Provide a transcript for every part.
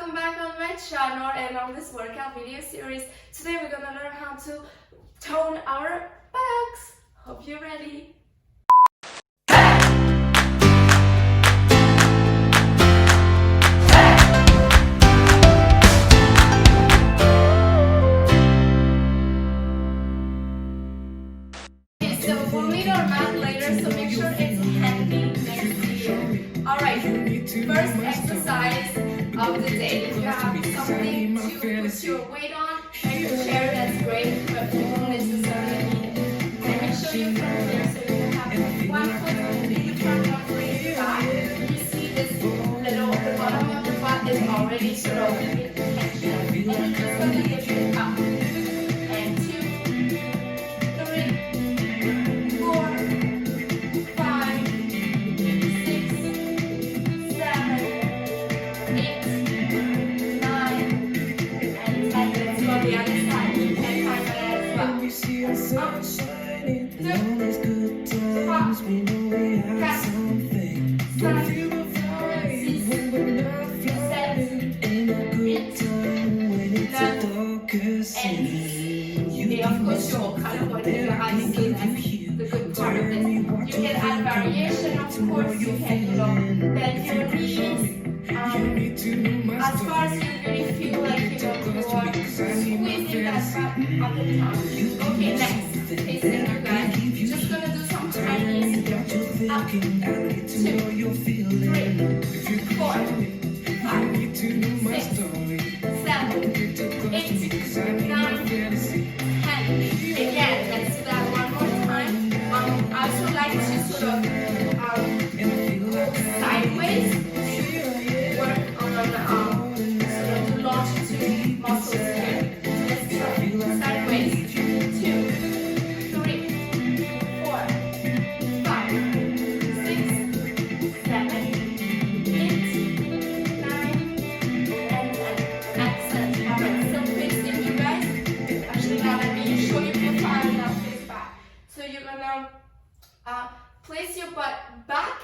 welcome back on my channel and on this workout video series. Today we're gonna learn how to tone our buttocks. Hope you're ready. Okay, so we'll need our mat later, so make sure it's handy next to you. Alright, first exercise of the day. If you have something to put your weight on, like a chair, that's great, but you won't necessarily need it. And make sure you turn here so you have one foot in the front, one foot in the back. You see this little, the bottom of the butt is already sort of in tension. And you're just going to lift it up. And 2, 3, 4, 5, 6, 7, 8, 9, and 10. Let's go the other side. And 5 as well. 2, 3, 4, 5, 6, and of course you're kind of what you have to see the good part of this. You can add variation, of course, you can bend your knees as far as you really feel like you are squeezing that butt up and down. Okay, next, facing your back. Just gonna do some Chinese here. Up, 2, 3, 4, 5, 6, 7, 8, 9, 10. Again, let's do that one more time. I also like to sort of sideways, work on sort of the longitude muscles here. Let's try sideways. 2, 3, 4, 5, 6, 7, 8, 9, and 10. Excellent. Alright, still facing you guys. Actually, now let me show you profile and I'll face back. So you're gonna place your butt back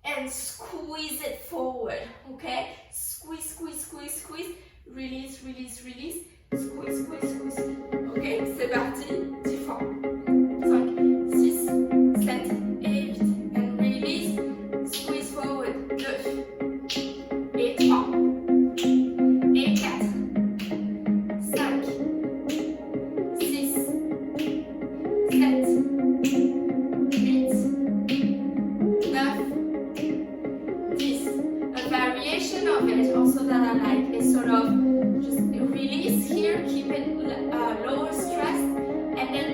and squeeze it forward. Okay? Squeeze, squeeze, squeeze, squeeze. Release, release, release. Squeeze, squeeze, squeeze. Ok, c'est parti. Tu fais 5, 6, 7, 8, and release. Squeeze forward. 2, et 3, et 4, 5, 6, 7, 8, 9, 10. A variation of it also that I like is sort of just release here, keep it lower stress, and then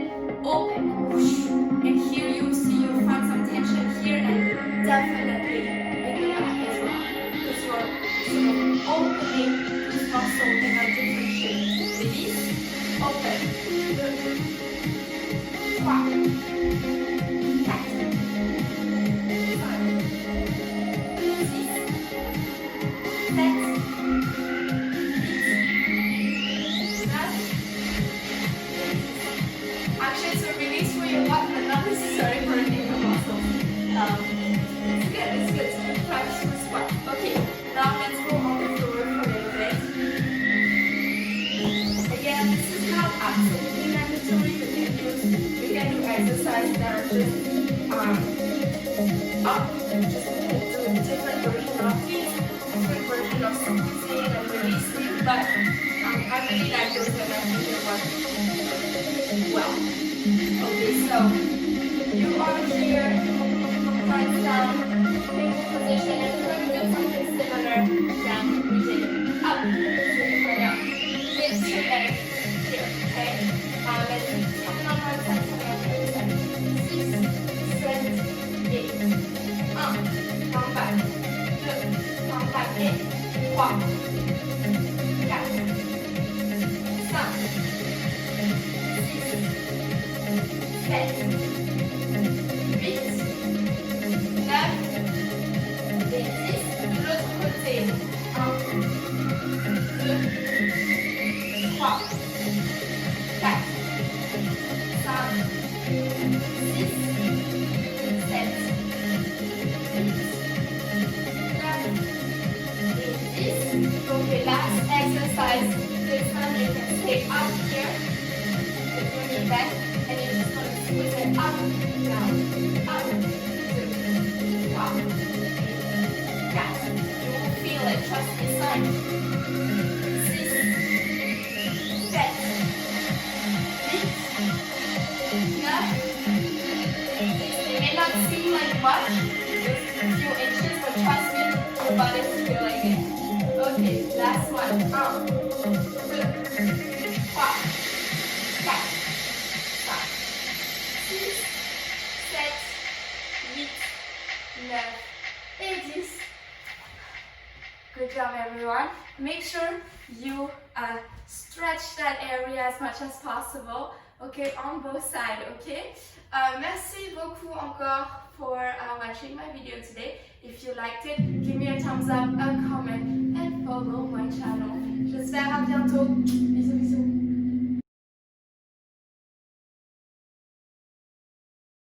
open. Whoosh. And here you see you'll find some tension here and definitely in the back as well. Because you're sort of opening this muscle in a different shape. Release, open. 2, 3, 4, 5, 6, 7, 8, 9. Actually, it's a release for your butt, but not necessarily for any of the muscles. It's good. Practice with squat. Okay, now let's go on the floor for a little bit. Again, this is not absolutely mandatory, but you can do exercises that are just different version of these, different version of squeezing and releasing, but I really like this and I think it works well. Okay, so you are here, hands down, stable position, and we're going to do something similar than we did up. So you're going to lift your leg here, okay? And coming on one side, coming on the other side. 6, 7, 8. Come back. 2, come back in. 3, 4, 5, 6, 7, 8, 9, et 10. De l'autre côté. 1, 2, 3, 4, 5, 6, 7, 8, 9, et 10. Donc, et là, exercise this one, you can stay up here with your knee bend, and you're just going to squeeze it up, down, up, 2, up, yes, you will feel it, trust me, 5, 6, 7, 8, 9, it may not seem like much, just a few inches, but trust me, your body is feeling it. Okay, last one. 1, 2, 3, 4, 5, 6, 7, 8, 9, et 10. Good job, everyone. Make sure you stretch that area as much as possible, okay, on both sides, okay? Merci beaucoup encore for watching my video today. If you liked it, give me a thumbs up, a comment, and follow my channel. J'espère à bientôt. Bisous, bisous.